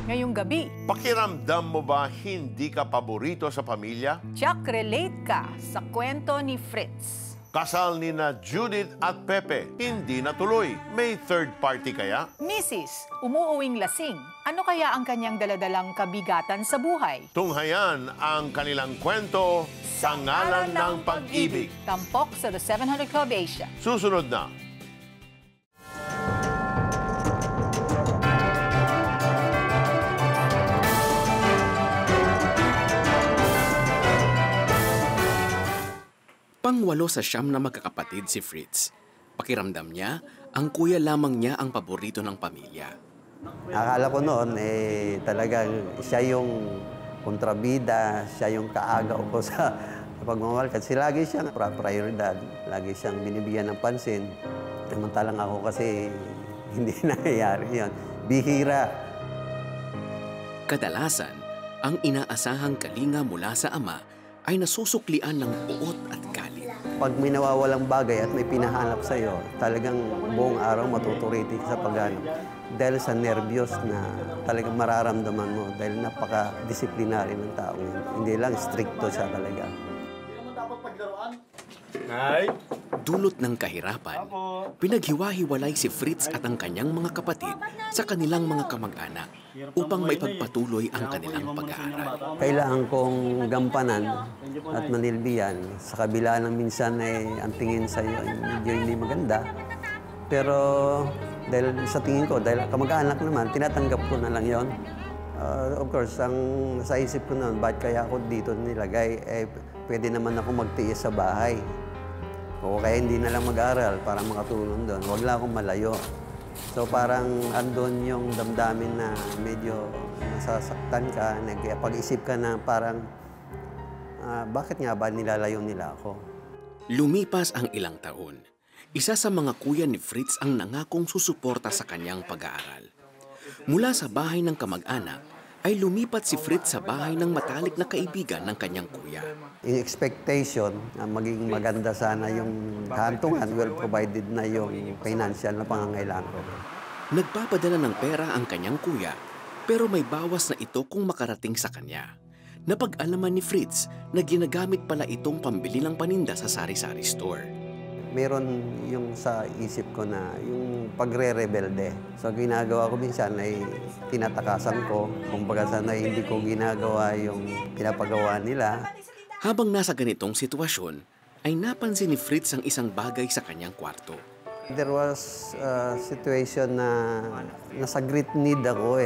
ngayong gabi. Pakiramdam mo ba hindi ka paborito sa pamilya? Jack, relate ka sa kwento ni Fritz. Kasal ni na Judith at Pepe, hindi natuloy. May third party kaya? Mrs. umuuwing lasing. Ano kaya ang kanyang daladalang kabigatan sa buhay? Tunghayan ang kanilang kwento sa ngalan ng pag-ibig. Tampok sa The 700 Club Asia. Susunod na. Pangwalo sa siyam na magkakapatid si Fritz. Pakiramdam niya, ang kuya lamang niya ang paborito ng pamilya. Akala ko noon, talagang siya yung kontrabida, siya yung kaagaw ko sa pagmamahal. Kasi lagi siyang prioridad, lagi siyang binibigyan ng pansin. Samantalang ako kasi hindi nangyayari yun. Bihira. Kadalasan, ang inaasahang kalinga mula sa ama ay nasusuklian ng uot at galit. Pag may nawawalang bagay at may pinahanap sa'yo, talagang buong araw matuturiti ka sa paghanap. Dahil sa nervyos na talagang mararamdaman mo, dahil napaka-disiplinary ng tao yun. Hindi lang, stricto siya talaga. Dulot ng kahirapan, pinaghiwa-hiwalay si Fritz at ang kanyang mga kapatid sa kanilang mga kamag-anak upang maipagpatuloy ang kanilang pag-aaral. Kailangan kong gampanan at manilbihan. Sa kabila ng minsan ang tingin sa'yo ay medyo hindi maganda. Pero dahil sa tingin ko, dahil kamag-anak naman, tinatanggap ko na lang yon. Of course, ang sa isip ko noon, bakit kaya ako dito nilagay? Pwede naman ako magtiis sa bahay. O kaya hindi na lang mag-aral para makatulong doon. Huwag lang akong malayo. So parang andun yung damdamin na medyo nasasaktan ka, nagpag-isip ka na parang, bakit nga ba nilalayo nila ako? Lumipas ang ilang taon. Isa sa mga kuya ni Fritz ang nangakong susuporta sa kanyang pag-aaral. Mula sa bahay ng kamag-anak, ay lumipat si Fritz sa bahay ng matalik na kaibigan ng kanyang kuya. Yung expectation na maging maganda sana yung kahantungan, well provided na yung financial na pangangailangan ko. Nagpapadala ng pera ang kanyang kuya, pero may bawas na ito kung makarating sa kanya. Napag-alaman ni Fritz na ginagamit pala itong pambili ng paninda sa sari-sari store. Meron yung sa isip ko na yung pagre-rebelde. So ginagawa ko minsan ay tinatakasan ko. Kumbaga sana hindi ko ginagawa yung pinapagawa nila. Habang nasa ganitong sitwasyon, ay napansin ni Fritz ang isang bagay sa kanyang kwarto. There was a situation na nasa great need ako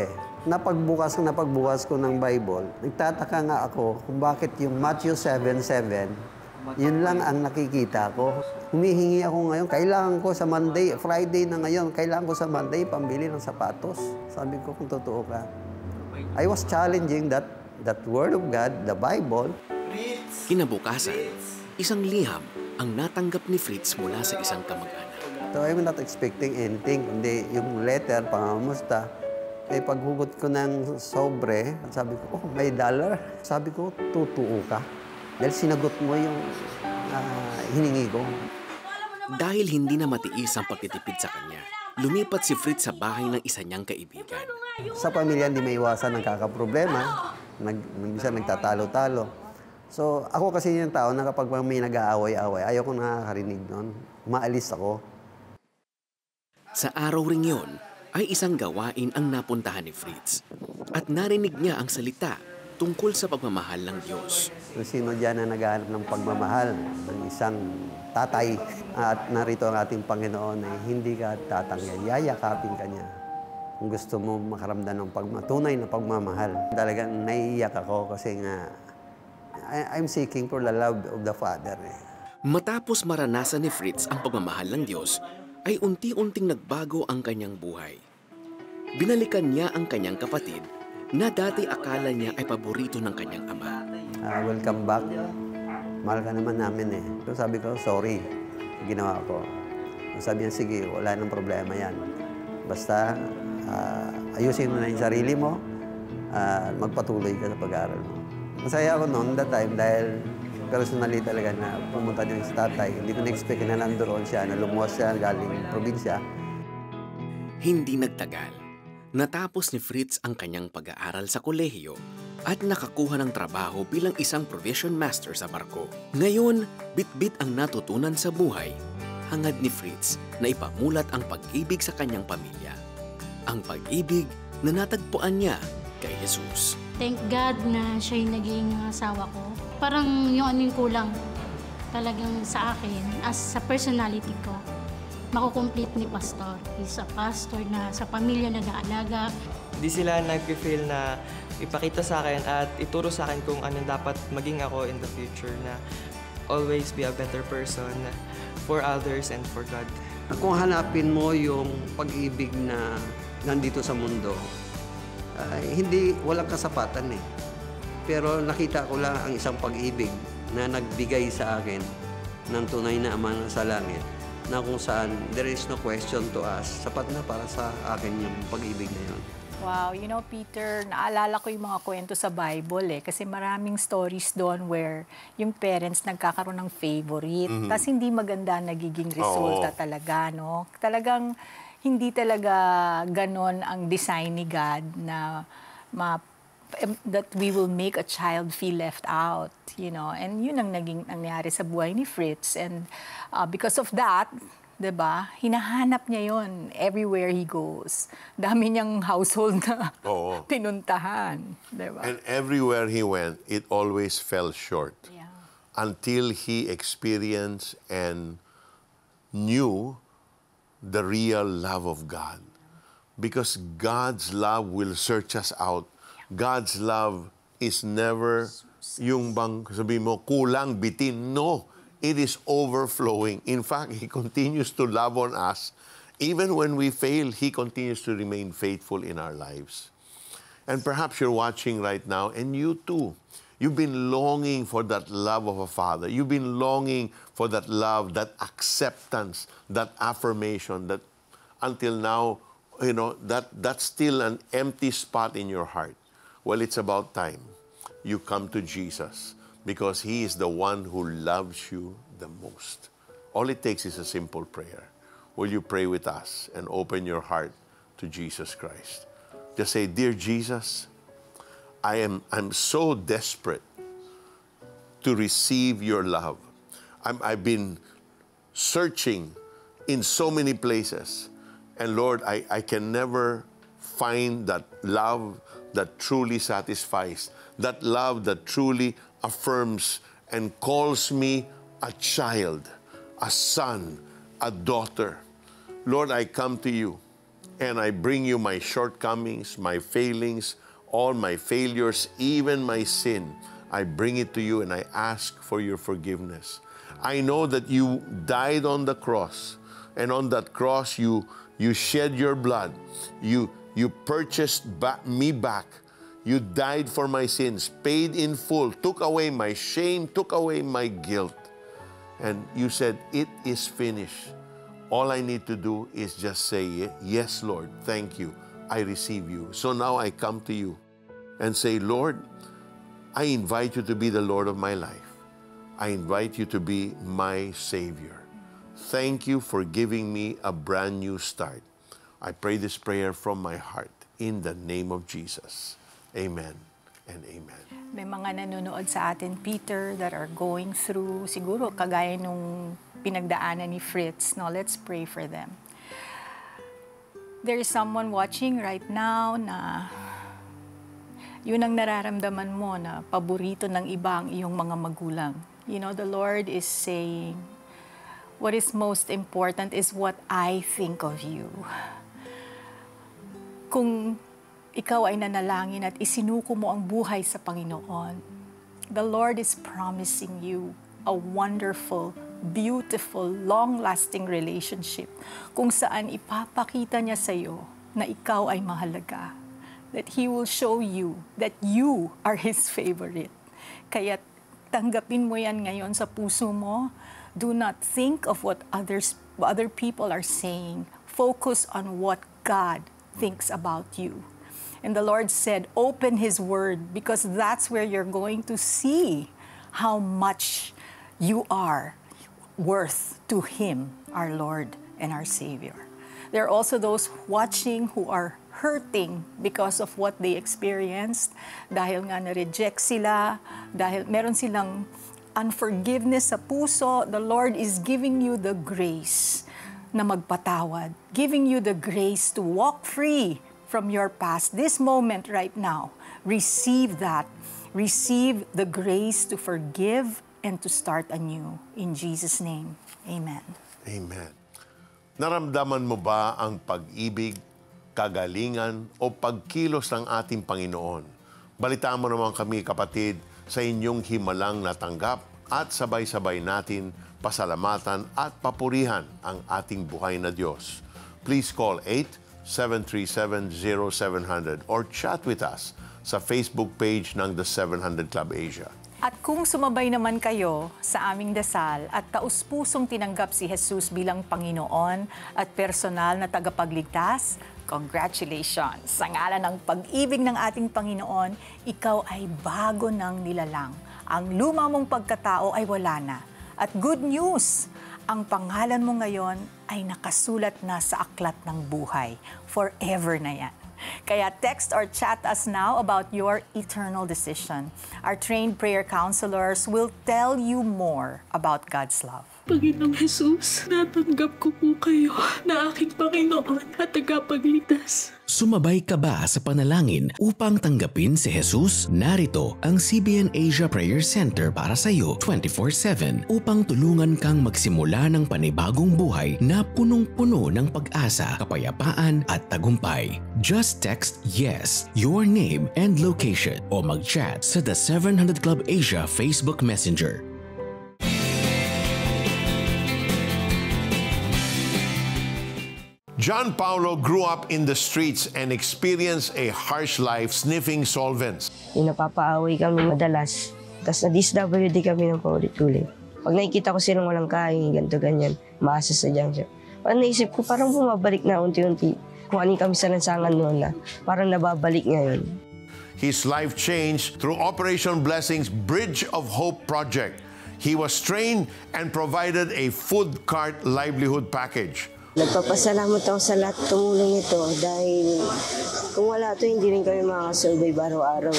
Napagbukas ko ng Bible, nagtataka nga ako kung bakit yung Matthew 7:7, yun lang ang nakikita ko. Humihingi ako ngayon, kailangan ko sa Monday, Friday na ngayon, kailangan ko sa Monday pambili ng sapatos. Sabi ko kung totoo ka. I was challenging that word of God, the Bible. Kinabukasan, isang liham ang natanggap ni Fritz mula sa isang kamag-anak. So I'm not expecting anything. Hindi, yung letter, pangamusta. Paghugot ko ng sobre, sabi ko, may dollar. Sabi ko, totoo ka. Dahil sinagot mo yung hiningi ko. Dahil hindi na matiis ang pagtitipid sa kanya, lumipat si Fritz sa bahay ng isa niyang kaibigan. Sa pamilya, hindi may iwasan ng kakaproblema. Minsan nagtatalo-talo. So, ako kasi yung tao na kapag may nag-aaway-aaway, ayaw ko nakakarinig noon. Umaalis ako. Sa araw ring yun, ay isang gawain ang napuntahan ni Fritz. At narinig niya ang salita tungkol sa pagmamahal ng Diyos. Kung sino dyan na naghahanap ng pagmamahal ng isang tatay at narito ang ating Panginoon ay hindi ka tatangyan, yayakapin ka niya. Kung gusto mo makaramdam ng tunay na pagmamahal. Talagang naiiyak ako kasi nga I'm seeking for the love of the Father. Matapos maranasan ni Fritz ang pagmamahal ng Diyos, ay unti-unting nagbago ang kanyang buhay. Binalikan niya ang kanyang kapatid na dati akala niya ay paborito ng kanyang ama. Welcome back. Mahal ka naman namin So sabi ko, sorry. Ginawa ko. Sabi niya, sige, wala nang problema yan. Basta ayusin mo na yung sarili mo, magpatuloy ka sa pag-aaral mo. Masaya ako noon that time dahil personally talaga na pumunta din sa tatay. Hindi ko na-expect na nandoon siya, na lumuwas siya galing probinsya. Hindi nagtagal. Natapos ni Fritz ang kanyang pag-aaral sa kolehiyo at nakakuha ng trabaho bilang isang provision master sa barko. Ngayon, bit-bit ang natutunan sa buhay. Hangad ni Fritz na ipamulat ang pag-ibig sa kanyang pamilya. Ang pag-ibig na natagpuan niya kay Jesus. Thank God na siya yung naging asawa ko. Parang yung anong kulang talagang sa akin as sa personality ko. Makukomplete ni Pastor. He's a pastor na sa pamilya nag-aalaga. Hindi sila nag-feel na ipakita sa akin at ituro sa akin kung ano dapat maging ako in the future, na always be a better person for others and for God. Kung hanapin mo yung pag-ibig na nandito sa mundo, hindi, walang kasapatan eh. Pero nakita ko lang ang isang pag-ibig na nagbigay sa akin ng tunay na Ama sa langit, na kung saan there is no question to ask. Sapat na para sa akin yung pag-ibig na yun. Wow, you know, Peter, naalala ko yung mga kwento sa Bible kasi maraming stories doon where yung parents nagkakaroon ng favorite, tapos hindi maganda nagiging resulta talaga, no? Talagang hindi talaga ganon ang design ni God na that we will make a child feel left out, you know? And yun ang nangyari sa buhay ni Fritz. And because of that, diba, hinahanap niya yon everywhere he goes. Dami niyang household na pinuntahan. Diba? And everywhere he went, it always fell short. Yeah. Until he experienced and knew the real love of God. Because God's love will search us out. God's love is never yung bang sabi mo, kulang, bitin. No. It is overflowing. In fact, He continues to love on us. Even when we fail, He continues to remain faithful in our lives. And perhaps you're watching right now, and you too. You've been longing for that love of a father. You've been longing for that love, that acceptance, that affirmation, that until now, you know, that's still an empty spot in your heart. Well, it's about time you come to Jesus, because He is the one who loves you the most. All it takes is a simple prayer. Will you pray with us and open your heart to Jesus Christ? Just say, "Dear Jesus, I'm so desperate to receive your love. I've been searching in so many places. And Lord, I can never find that love that truly satisfies, that love that truly affirms and calls me a child, a son, a daughter. Lord, I come to you and I bring you my shortcomings, my failings, all my failures, even my sin. I bring it to you and I ask for your forgiveness. I know that you died on the cross, and on that cross you shed your blood. You purchased me back. You died for my sins, paid in full, took away my shame, took away my guilt. And you said, it is finished. All I need to do is just say, yes, Lord, thank you. I receive you. So now I come to you and say, Lord, I invite you to be the Lord of my life. I invite you to be my Savior. Thank you for giving me a brand new start. I pray this prayer from my heart in the name of Jesus. Amen and amen. May mga nanonood sa atin, Peter, that are going through, siguro kagaya nung pinagdaanan ni Fritz. No, let's pray for them. There is someone watching right now na yun ang nararamdaman mo na paborito ng iba ang iyong mga magulang. You know, the Lord is saying, what is most important is what I think of you. Kung ikaw ay nanalangin at isinuko mo ang buhay sa Panginoon, the Lord is promising you a wonderful, beautiful, long-lasting relationship kung saan ipapakita niya sa iyo na ikaw ay mahalaga. That He will show you that you are His favorite. Kaya tanggapin mo yan ngayon sa puso mo. Do not think of what other people are saying. Focus on what God thinks about you. And the Lord said, open His Word, because that's where you're going to see how much you are worth to Him, our Lord and our Savior. There are also those watching who are hurting because of what they experienced, dahil nga na-reject sila, dahil meron silang unforgiveness sa puso, the Lord is giving you the grace na magpatawad, giving you the grace to walk free from your past. This moment right now, receive that. Receive the grace to forgive and to start anew. In Jesus' name, amen. Amen. Naramdaman mo ba ang pag-ibig, kagalingan o pagkilos ng ating Panginoon? Balitaan mo naman kami, kapatid, sa inyong himalang natanggap at sabay-sabay natin pasalamatan at papurihan ang ating buhay na Diyos. Please call 8-737-0700 or chat with us sa Facebook page ng The 700 Club Asia. At kung sumabay naman kayo sa aming dasal at taus-pusong tinanggap si Jesus bilang Panginoon at personal na tagapagligtas, congratulations! Sa ngalan ng pag-ibig ng ating Panginoon, ikaw ay bago ng nilalang. Ang luma mong pagkatao ay wala na. At good news, ang pangalan mo ngayon ay nakasulat na sa aklat ng buhay. Forever na yan. Kaya text or chat us now about your eternal decision. Our trained prayer counselors will tell you more about God's love. Panginoong Jesus, natanggap ko po kayo na aking Panginoon at tagapagligtas. Sumabay ka ba sa panalangin upang tanggapin si Jesus? Narito ang CBN Asia Prayer Center para sa iyo 24/7 upang tulungan kang magsimula ng panibagong buhay na punong-puno ng pag-asa, kapayapaan at tagumpay. Just text YES, your name and location o mag-chat sa The 700 Club Asia Facebook Messenger. John Paulo grew up in the streets and experienced a harsh life sniffing solvents. Yung napapaaway kami madalas. Tapos na-DSWD kami ng paulit-ulit. Pag nakikita ko silang walang kain, ganito, ganyan, maasa sa junction. Parang naisip ko, parang bumabalik na unti-unti. Kung ano kami sa lansangan noon na, parang nababalik ngayon. His life changed through Operation Blessing's Bridge of Hope project. He was trained and provided a food cart livelihood package. Nagpapasalamat ako sa lahat tumulong ito dahil kung wala ito, hindi rin kami makakasurvive araw-araw.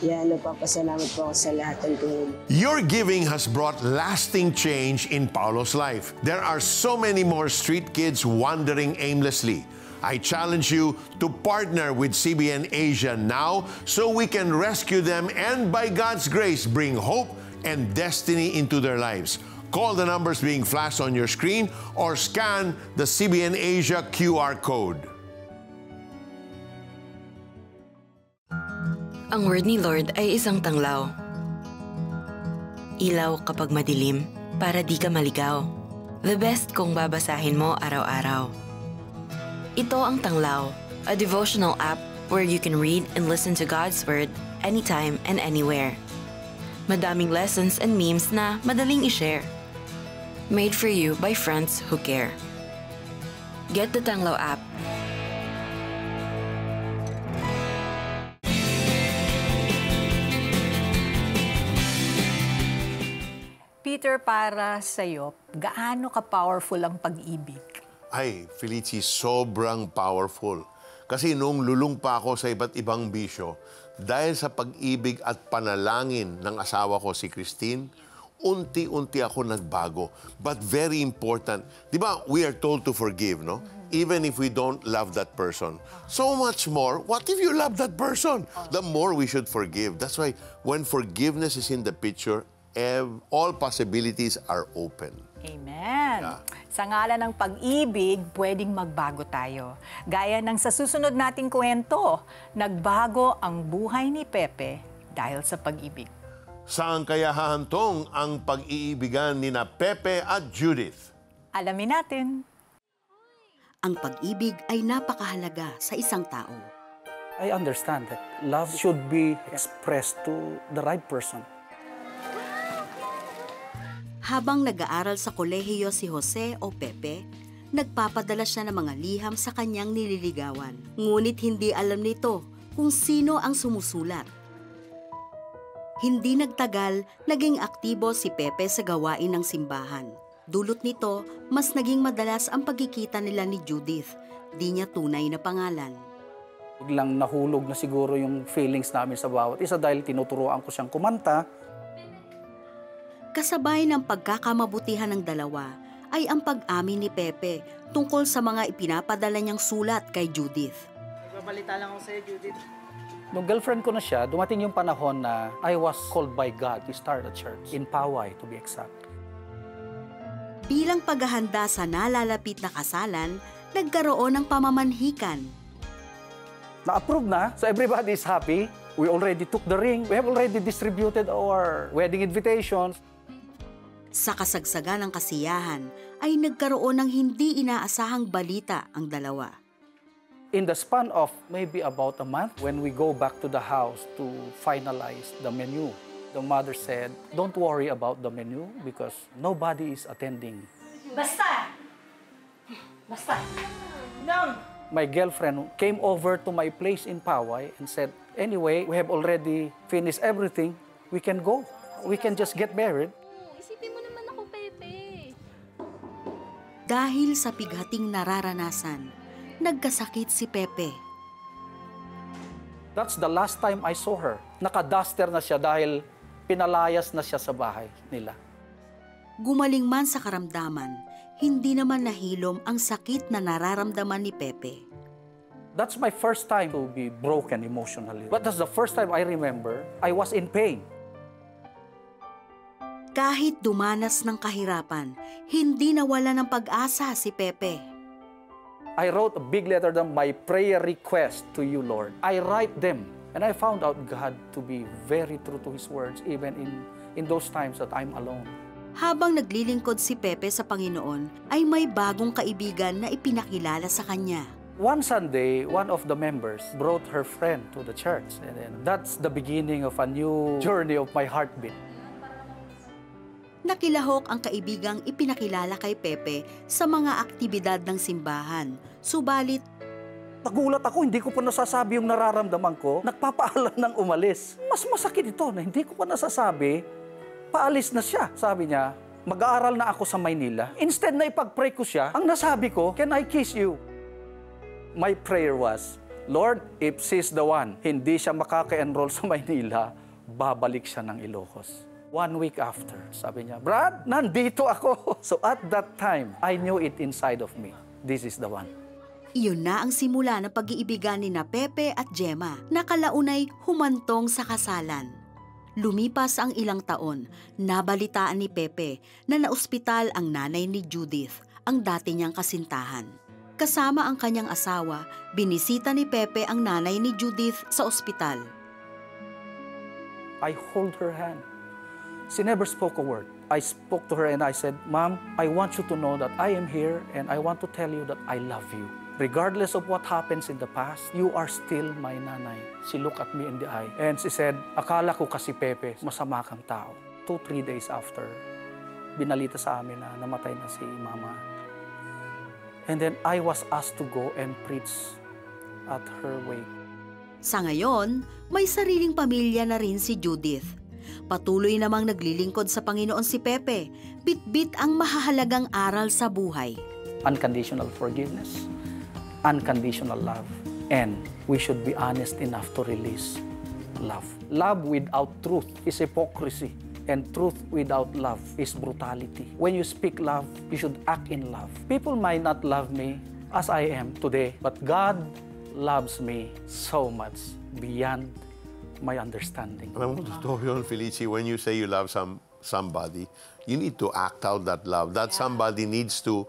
Kaya nagpapasalamat po ako sa lahat ng tumulong. Your giving has brought lasting change in Paulo's life. There are so many more street kids wandering aimlessly. I challenge you to partner with CBN Asia now so we can rescue them and by God's grace bring hope and destiny into their lives. Call the numbers being flashed on your screen or scan the CBN Asia QR code. Ang word ni Lord ay isang tanglaw. Ilaw kapag madilim para di ka maligaw. The best kung babasahin mo araw-araw. Ito ang Tanglaw, a devotional app where you can read and listen to God's Word anytime and anywhere. Madaming lessons and memes na madaling i-share. Made for you by friends who care. Get the Tanglaw app. Peter, para sa'yo, gaano ka-powerful ang pag-ibig? Ay, Felici, sobrang powerful. Kasi nung lulong pa ako sa iba't ibang bisyo, dahil sa pag-ibig at panalangin ng asawa ko si Christine, unti-unti ako nagbago. But very important, di ba, we are told to forgive, no? Even if we don't love that person. So much more, what if you love that person? The more we should forgive. That's why when forgiveness is in the picture, all possibilities are open. Amen. Yeah. Sa ngalan ng pag-ibig, pwedeng magbago tayo. Gaya ng sa susunod nating kwento, nagbago ang buhay ni Pepe dahil sa pag-ibig. Saan kaya hahantong ang pag-iibigan ni na Pepe at Judith? Alamin natin. Ang pag-ibig ay napakahalaga sa isang tao. I understand that love should be expressed to the right person. Habang nag-aaral sa kolehiyo si Jose o Pepe, nagpapadala siya ng mga liham sa kanyang nililigawan. Ngunit hindi alam nito kung sino ang sumusulat. Hindi nagtagal, naging aktibo si Pepe sa gawain ng simbahan. Dulot nito, mas naging madalas ang pagkikita nila ni Judith. Di niya tunay na pangalan. Biglang nahulog na siguro yung feelings namin sa bawat isa dahil tinuturuan ko siyang kumanta. Kasabay ng pagkakamabutihan ng dalawa ay ang pag-amin ni Pepe tungkol sa mga ipinapadala niyang sulat kay Judith. Babalita lang ako sa'yo, Judith. Nung girlfriend ko na siya, dumating yung panahon na I was called by God to start a church in Poway, to be exact. Bilang paghahanda sa nalalapit na kasalan, nagkaroon ng pamamanhikan. Na-approve na, so everybody is happy. We already took the ring. We have already distributed our wedding invitations. Sa kasagsagan ng kasiyahan, ay nagkaroon ng hindi inaasahang balita ang dalawa. In the span of maybe about a month, when we go back to the house to finalize the menu, the mother said, "Don't worry about the menu because nobody is attending." Basta! Basta! No! My girlfriend came over to my place in Poway and said, "Anyway, we have already finished everything. We can go. We can just get married." Isipin mo naman ako, Pepe. Dahil sa pighating nararanasan, nagkasakit si Pepe. That's the last time I saw her. Naka-duster na siya dahil pinalayas na siya sa bahay nila. Gumaling man sa karamdaman, hindi naman nahilom ang sakit na nararamdaman ni Pepe. That's my first time to be broken emotionally. But that's the first time I remember I was in pain. Kahit dumanas ng kahirapan, hindi nawala ng pag-asa si Pepe. I wrote a big letter down, my prayer request to you, Lord. I write them, and I found out God to be very true to His words, even in those times that I'm alone. Habang naglilingkod si Pepe sa Panginoon, ay may bagong kaibigan na ipinakilala sa kanya. One Sunday, one of the members brought her friend to the church, and then that's the beginning of a new journey of my heartbeat. Nakilahok ang kaibigang ipinakilala kay Pepe sa mga aktibidad ng simbahan. Subalit, nagulat ako, hindi ko pa nasasabi yung nararamdaman ko. Nagpapaalam ng umalis. Mas masakit ito na hindi ko pa nasasabi. Paalis na siya. Sabi niya, mag-aaral na ako sa Maynila. Instead na ipag-pray ko siya, ang nasabi ko, "Can I kiss you?" My prayer was, "Lord, if she's the one, hindi siya makaka-enroll sa Maynila, babalik siya ng Ilocos." 1 week after, sabi niya, "Brad, nandito ako." So at that time, I knew it inside of me. This is the one. Iyon na ang simula ng pag-iibigan ni na Pepe at Gemma na kalaunay humantong sa kasalan. Lumipas ang ilang taon, nabalitaan ni Pepe na naospital ang nanay ni Judith, ang dati niyang kasintahan. Kasama ang kanyang asawa, binisita ni Pepe ang nanay ni Judith sa ospital. I hold her hand. She never spoke a word. I spoke to her and I said, "Mom, I want you to know that I am here and I want to tell you that I love you. Regardless of what happens in the past, you are still my nanay." She looked at me in the eye and she said, "Akala ko kasi, Pepe, masama kang tao." 2-3 days after, binalita sa amin na namatay na si Mama. And then I was asked to go and preach at her wake. Sa ngayon, may sariling pamilya na rin si Judith. Patuloy namang naglilingkod sa Panginoon si Pepe, bit-bit ang mahahalagang aral sa buhay. Unconditional forgiveness, unconditional love, and we should be honest enough to release love. Love without truth is hypocrisy, and truth without love is brutality. When you speak love, you should act in love. People might not love me as I am today, but God loves me so much beyond my understanding. Alam mo, totoo yun, Felici, when you say you love somebody, you need to act out that love. That somebody needs to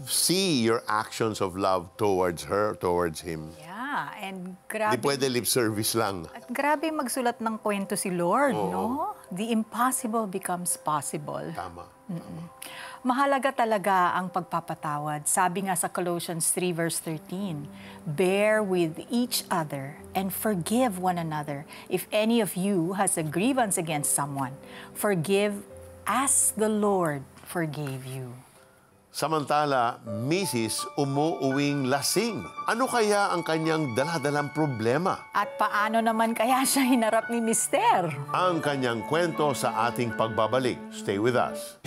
see your actions of love towards her, towards him. Yeah, and Di grabe. pwede lip service lang. At grabe magsulat ng kwento si Lord, no? The impossible becomes possible. Tama. Mahalaga talaga ang pagpapatawad. Sabi nga sa Colossians 3 verse 13, "Bear with each other and forgive one another. If any of you has a grievance against someone, forgive as the Lord forgave you." Samantala, Mrs. umuuwing lasing. Ano kaya ang kanyang daladalang problema? At paano naman kaya siya hinarap ni Mister? Ang kanyang kwento sa ating pagbabalik. Stay with us.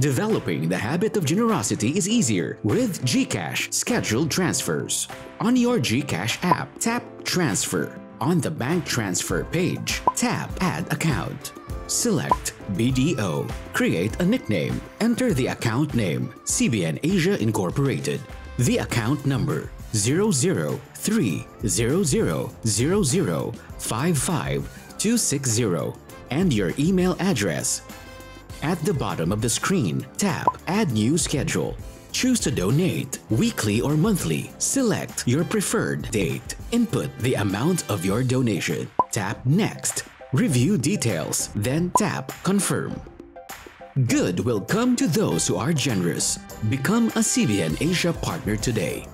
Developing the habit of generosity is easier with GCash scheduled transfers. On your GCash app, tap Transfer. On the bank transfer page, tap Add Account. Select BDO. Create a nickname. Enter the account name, CBN Asia Incorporated. The account number 003000055 and your email address. At the bottom of the screen, tap Add New Schedule. Choose to donate weekly or monthly. Select your preferred date. Input the amount of your donation. Tap Next. Review details, then tap Confirm. Good will come to those who are generous. Become a CBN Asia partner today.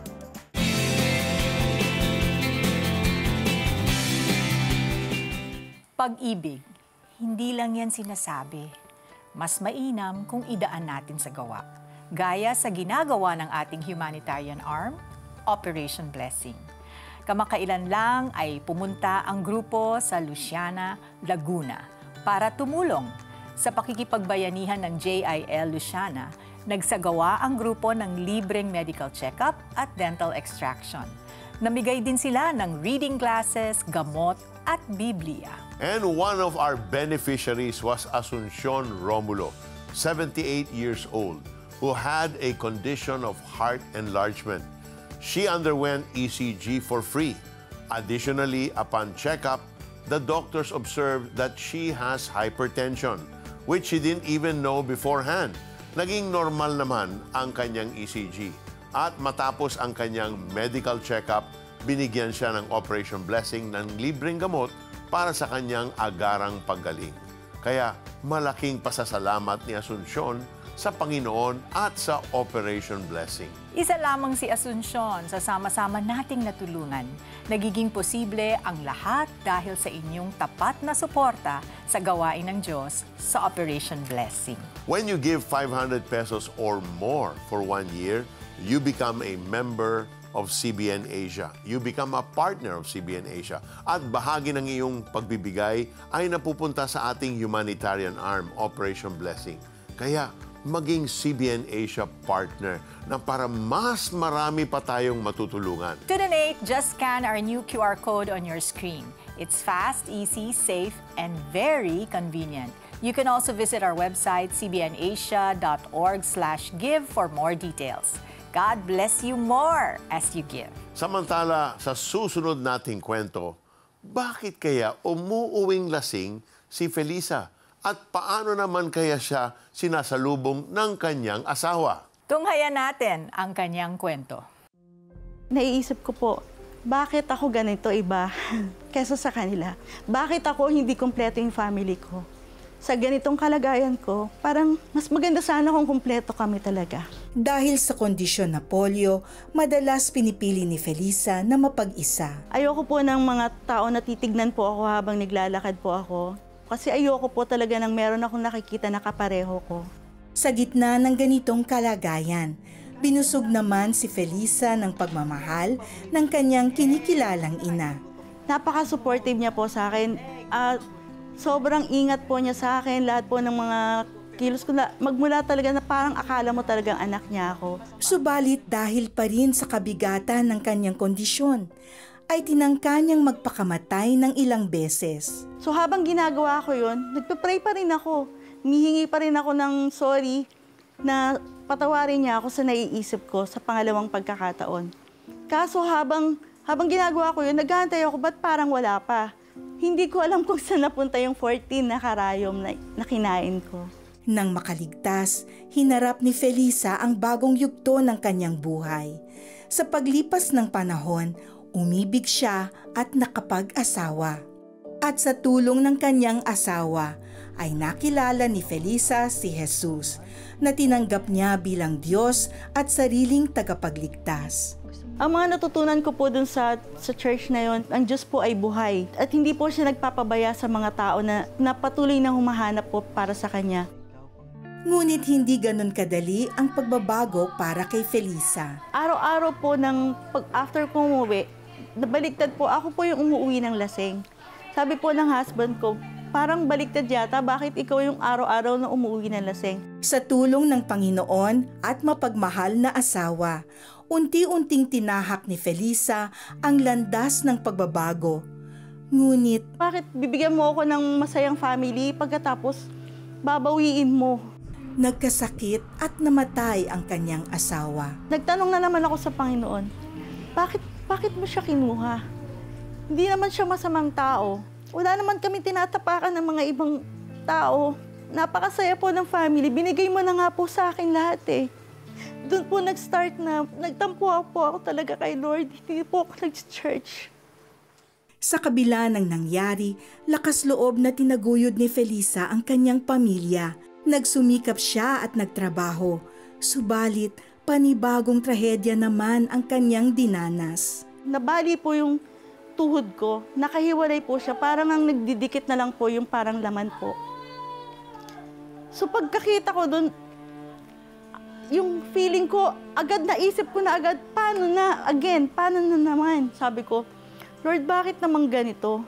Pag-ibig, hindi lang yan sinasabi. Mas mainam kung idaan natin sa gawa. Gaya sa ginagawa ng ating humanitarian arm, Operation Blessing. Kamakailan lang ay pumunta ang grupo sa Luciana, Laguna para tumulong. Sa pakikipagbayanihan ng JIL Luciana, nagsagawa ang grupo ng libreng medical check-up at dental extraction. Namigay din sila ng reading glasses, gamot at Biblia. And one of our beneficiaries was Asuncion Romulo, 78 years old, who had a condition of heart enlargement. She underwent ECG for free. Additionally, upon checkup, the doctors observed that she has hypertension, which she didn't even know beforehand. Naging normal naman ang kanyang ECG. At matapos ang kanyang medical checkup, binigyan siya ng Operation Blessing ng libreng gamot para sa kanyang agarang paggaling. Kaya malaking pasasalamat ni Asuncion sa Panginoon at sa Operation Blessing. Isa lamang si Asuncion sa sama-sama nating natulungan. Nagiging posible ang lahat dahil sa inyong tapat na suporta sa gawain ng Diyos sa Operation Blessing. When you give 500 pesos or more for 1 year, you become a member of CBN Asia. You become a partner of CBN Asia. At bahagi ng iyong pagbibigay ay napupunta sa ating humanitarian arm, Operation Blessing. Kaya maging CBN Asia partner na para mas marami pa tayong matutulungan. To donate, just scan our new QR code on your screen. It's fast, easy, safe, and very convenient. You can also visit our website, cbnasia.org/give for more details. God bless you more as you give. Samantala, sa susunod nating kwento, bakit kaya umuuwing lasing si Felisa? At paano naman kaya siya sinasalubong ng kanyang asawa? Tunghayan natin ang kanyang kwento. Naiisip ko po, bakit ako ganito iba kesa sa kanila? Bakit ako hindi kumpleto yung family ko? Sa ganitong kalagayan ko, parang mas maganda sana kung kumpleto kami talaga. Dahil sa kondisyon na polio, madalas pinipili ni Felisa na mapag-isa. Ayoko po ng mga tao na titignan po ako habang naglalakad po ako. Kasi ayoko po talaga ng meron akong nakikita na kapareho ko. Sa gitna ng ganitong kalagayan, binusog naman si Felisa ng pagmamahal ng kanyang kinikilalang ina. Napaka-supportive niya po sa akin at sobrang ingat po niya sa akin. Lahat po ng mga kilos ko magmula talaga na parang akala mo talagang anak niya ako. Subalit dahil pa rin sa kabigatan ng kanyang kondisyon, ay tinangka niyang magpakamatay ng ilang beses. So habang ginagawa ko yun, nagpe-pray pa rin ako. Humihingi pa rin ako ng sorry na patawarin niya ako sa naiisip ko sa pangalawang pagkakataon. Kaso habang ginagawa ko yun, naghahantay ako, ba't parang wala pa? Hindi ko alam kung saan napunta yung 14 na karayom na kinain ko. Nang makaligtas, hinarap ni Felisa ang bagong yugto ng kanyang buhay. Sa paglipas ng panahon, umibig siya at nakapag-asawa. At sa tulong ng kanyang asawa, ay nakilala ni Felisa si Jesus na tinanggap niya bilang Diyos at sariling tagapagligtas. Ang mga natutunan ko po dun sa church na yon, ang Diyos po ay buhay at hindi po siya nagpapabaya sa mga tao na patuloy na humahanap po para sa Kanya. Ngunit hindi ganun kadali ang pagbabago para kay Felisa. Araw-araw po after ko umuwi, nabaliktad po, ako po yung umuwi ng lasing. Sabi po ng husband ko, parang baliktad yata, bakit ikaw yung araw-araw na umuwi ng lasing? Sa tulong ng Panginoon at mapagmahal na asawa, unti-unting tinahak ni Felisa ang landas ng pagbabago. Ngunit, bakit bibigyan mo ako ng masayang family pagkatapos babawiin mo? Nagkasakit at namatay ang kanyang asawa. Nagtanong na naman ako sa Panginoon, bakit mo siya kinuha? Hindi naman siya masamang tao. Wala naman kami tinatapakan ng mga ibang tao. Napakasaya po ng family. Binigay mo na nga po sa akin lahat eh. Doon po nag-start na, nagtampo po ako talaga kay Lord. Hindi po ako nag-church. Sa kabila ng nangyari, lakas loob na tinaguyod ni Felisa ang kanyang pamilya. Nagsumikap siya at nagtrabaho. Subalit, panibagong trahedya naman ang kanyang dinanas. Nabali po yung tuhod ko, nakahiwalay po siya, parang ang nagdidikit na lang po yung parang laman po. So pagkakita ko doon, yung feeling ko, agad naisip ko na agad, paano na naman? Sabi ko, Lord, bakit naman ganito?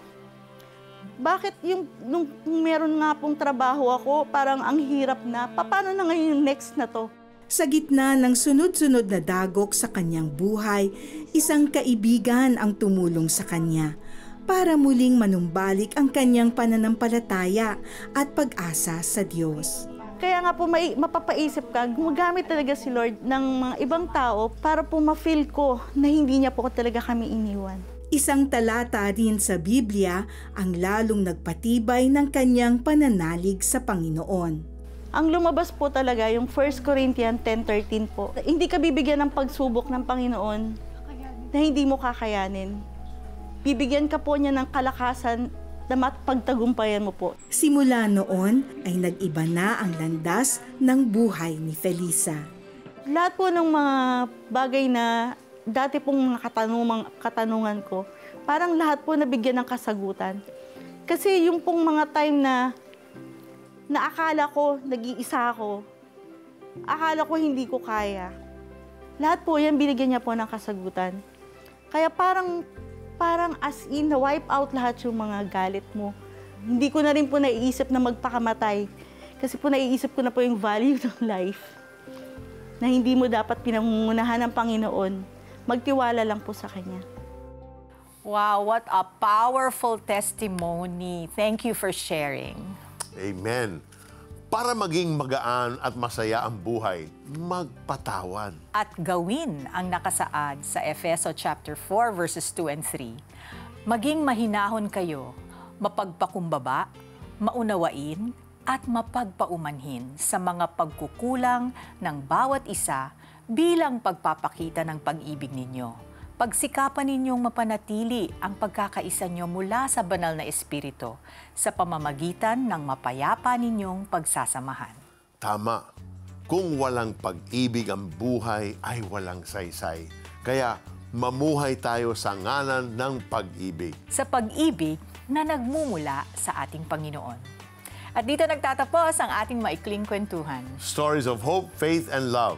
Bakit nung meron nga pong trabaho ako, parang ang hirap na, paano na ngayon yung next na to? Sa gitna ng sunod-sunod na dagok sa kanyang buhay, isang kaibigan ang tumulong sa kanya para muling manumbalik ang kanyang pananampalataya at pag-asa sa Diyos. Kaya nga po mapapaisip ka, gumagamit talaga si Lord ng mga ibang tao para po ma-feel ko na hindi niya po talaga kami iniwan. Isang talata rin sa Biblia ang lalong nagpatibay ng kanyang pananalig sa Panginoon. Ang lumabas po talaga yung 1 Corinthians 10:13 po. Hindi ka bibigyan ng pagsubok ng Panginoon na hindi mo kakayanin. Bibigyan ka po niya ng kalakasan na mapagtagumpayan mo po. Simula noon ay nag-iba na ang landas ng buhay ni Felisa. Lahat po ng mga bagay na dati pong mga katanungan ko, parang lahat po nabigyan ng kasagutan. Kasi yung pong mga time na akala ko, nag-iisa ako. Akala ko hindi ko kaya. Lahat po yan, binigyan niya po ng kasagutan. Kaya parang as in, na-wipe out lahat yung mga galit mo. Hindi ko na rin po naiisip na magpakamatay. Kasi po naiisip ko na po yung value ng life. Na hindi mo dapat pinangungunahan ng Panginoon. Magtiwala lang po sa Kanya. Wow, what a powerful testimony. Thank you for sharing. Amen. Para maging magaan at masaya ang buhay, magpatawad. At gawin ang nakasaad sa Efeso chapter 4 verses 2 and 3. Maging mahinahon kayo, mapagpakumbaba, maunawain, at mapagpaumanhin sa mga pagkukulang ng bawat isa bilang pagpapakita ng pag-ibig ninyo. Pagsikapan ninyong mapanatili ang pagkakaisa nyo mula sa banal na espiritu sa pamamagitan ng mapayapa ninyong pagsasamahan. Tama. Kung walang pag-ibig ang buhay ay walang saysay. Kaya mamuhay tayo sa ngalan ng pag-ibig. Sa pag-ibig na nagmumula sa ating Panginoon. At dito nagtatapos ang ating maikling kwentuhan. Stories of hope, faith, and love.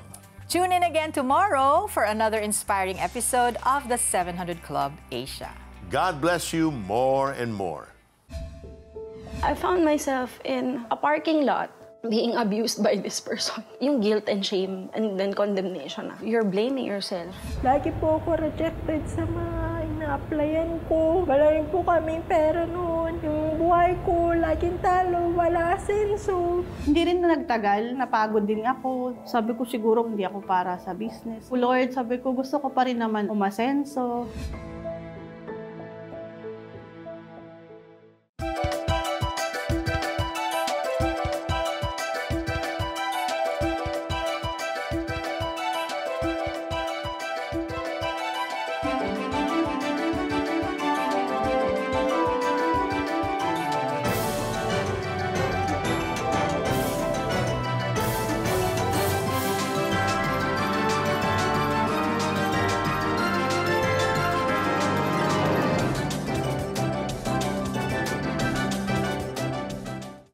Tune in again tomorrow for another inspiring episode of the 700 Club Asia. God bless you more and more. I found myself in a parking lot being abused by this person. Yung guilt and shame and then condemnation. You're blaming yourself. Lagi po ako rejected sa mga ina-applyan ko. Wala rin po kaming pera noon. Yung buhay ko, laging talo, wala asenso. Hindi rin na nagtagal, napagod din ako. Sabi ko siguro hindi ako para sa business. Lord, sabi ko gusto ko pa rin naman umasenso.